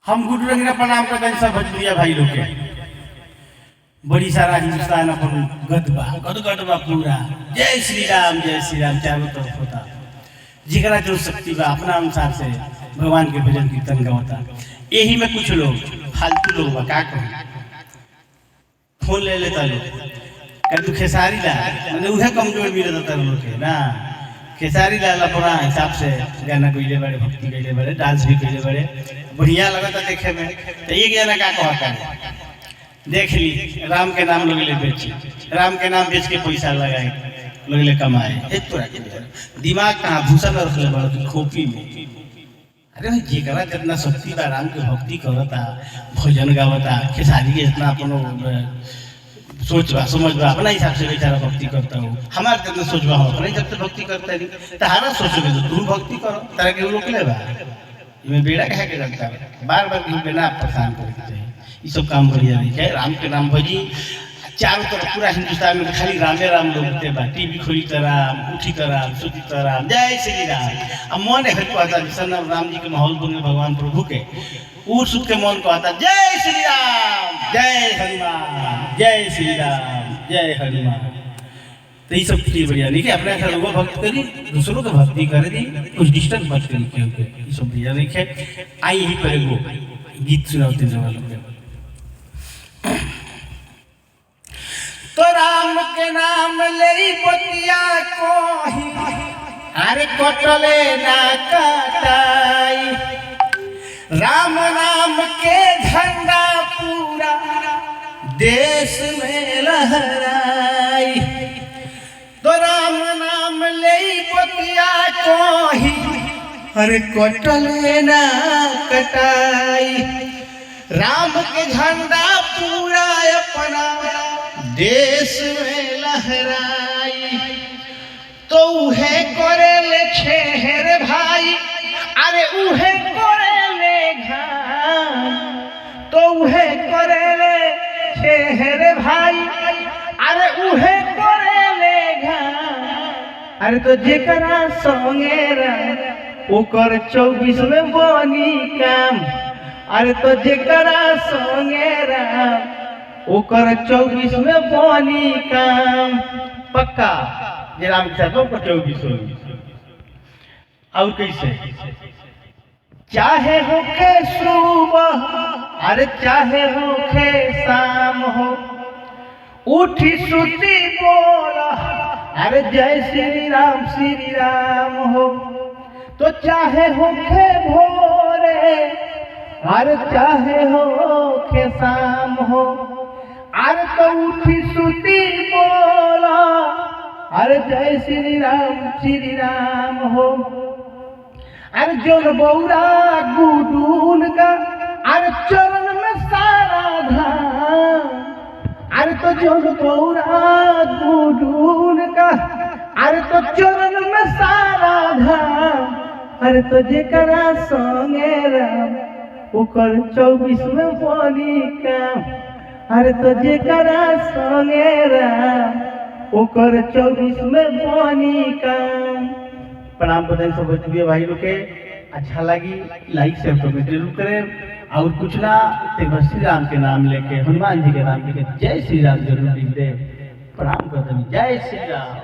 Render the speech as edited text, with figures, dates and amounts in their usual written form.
हम गुरु रंगना प्रणाम करते हैं सब भोजपुरिया भाई लोग के। बड़ी सारा हिंदुस्तान अपन गदबा गदगदबा पूरा जय श्री राम चारों तरफ होता। जिगरा जो शक्ति बा अपना अनुसार से भगवान के भजन कीर्तन गाता। यही में कुछ लोग फालतू लोग बा का कहें फोन ले लेता लोग कभी खेसारी ला मैंने उहे कमजोर भी रहता लोग के ना। खेसारी लाल अपना हिसाब से गाना गईले बड़े भक्ति गईले बड़े डांस भी गईले बड़े बढ़िया लगता देखे में। तो ये गाना का कहता देख ली राम के नाम लोग ले बेची राम के नाम बेच के पैसा लगाए लोग ले कमाए दिमाग कहाँ भूसा में रख ले बड़ा की खोपी में। अरे भाई जेकरा जितना शक्ति बा राम के भक्ति करता भजन गावता खेसारी के इतना अपन सोच बा समझ बा अपना हिसाब से बेचारा भक्ति करता हूँ। हमारे जितना सोच बा अपने हिसाब से भक्ति करता है तहारा सोचोगे तो तुम भक्ति करो तरह के लोग ले बा इमें बेड़ा कहे के लगता है बार बार कहीं बिना परेशान करते हैं। ये सब काम बढ़िया नहीं है। राम के नाम भजी चारों तरफ पूरा हिंदुस्तान में खाली रामे राम लोग होते बा। टीवी खोली तो राम उठी तो राम सुती तो राम जय श्री राम। अब मन है कहता जिसन राम जी के माहौल बने भगवान प्रभु के उठ सुख के मन कहता जय श्री राम जय हनुमान जय श्री राम जय हनुमान। तो ये सब चीज बढ़िया नहीं अपने ऐसा लोगों भक्ति करी दूसरों को भक्ति करे दी कुछ डिस्टर्ब मत करी क्योंकि ये सब बढ़िया नहीं है। आई ही पर वो गीत सुनाते जवान तो राम के नाम ले बतिया को ही अरे कटले ना कटाई राम नाम के झंडा पूरा देश में लहराई। तो राम नाम ले बतिया को ही अरे कटले ना कटाई राम के झंडा पूरा अपना देश में लहराई। तो उहे करे ले छेहर भाई अरे उहे करे ले घाम। तो उहे करे ले छेहर भाई अरे उहे करे ले घाम। अरे तो जेकरा संगे ओकर 24 में बनी काम। अरे तो जेकरा संगे ओकर 24 में बनी काम पक्का जे राम के साथ 24 होगी। और कैसे चाहे होके सुबह अरे चाहे होके शाम हो उठी सुती बोला अरे जय श्री राम हो। तो चाहे होके भोरे अरे चाहे होके शाम हो अरे तो उठी सुती बोला अरे जय श्री राम हो। अरे जोन बौरा गुडून का अरे चरण में सारा धाम। अरे तो जोन बौरा गुडून का अरे तो चरण में सारा धाम। अरे तो जेकरा संगे राम ओकर 24 में बनी काम। अरे तो जेकरा संगे राम ओकर 24 में बनी काम। प्रणाम बधाई सब भोजपुरिया भाई लोग के अच्छा लगी लाइक शेयर कमेंट जरूर करें। और कुछ ना श्री राम के नाम लेके हनुमान जी के नाम लेके जय श्री राम जरूर लिख दे। प्रणाम करते जय श्री राम।